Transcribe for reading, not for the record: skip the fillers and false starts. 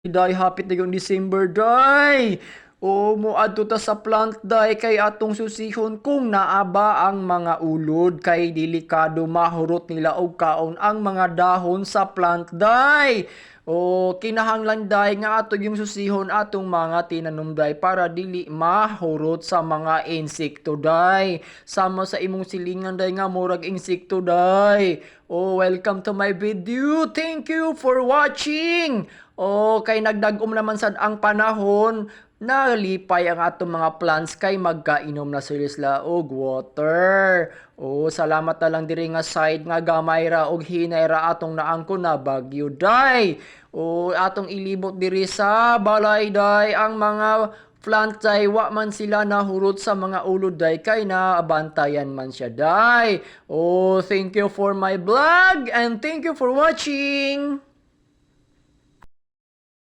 Day, hapit na yung December, day. O mo adto ta sa plant, day, kay atong susihon kung naaba ang mga ulod kay delikado mahurot nila og kaon ang mga dahon sa plant, day. O kinahanglan, day, nga ato yung susihon atong mga tinanom, day, para dili mahurot sa mga insekto, day. Sama sa imong silingan, day, nga murag insekto, day. Oh, welcome to my video. Thank you for watching. O kay nagdagom naman sad ang panahon, nalipay ang atong mga plants kay magkainom na sila og water. O salamat na lang diri nga side nga gamay ra og hinay ra atong naangkon na bagyo, day. O atong ilibot diri sa balay, day, ang mga plant, day, wa man sila nahurot sa mga ulod, day, kay naabantayan man siya, day. O thank you for my vlog and thank you for watching.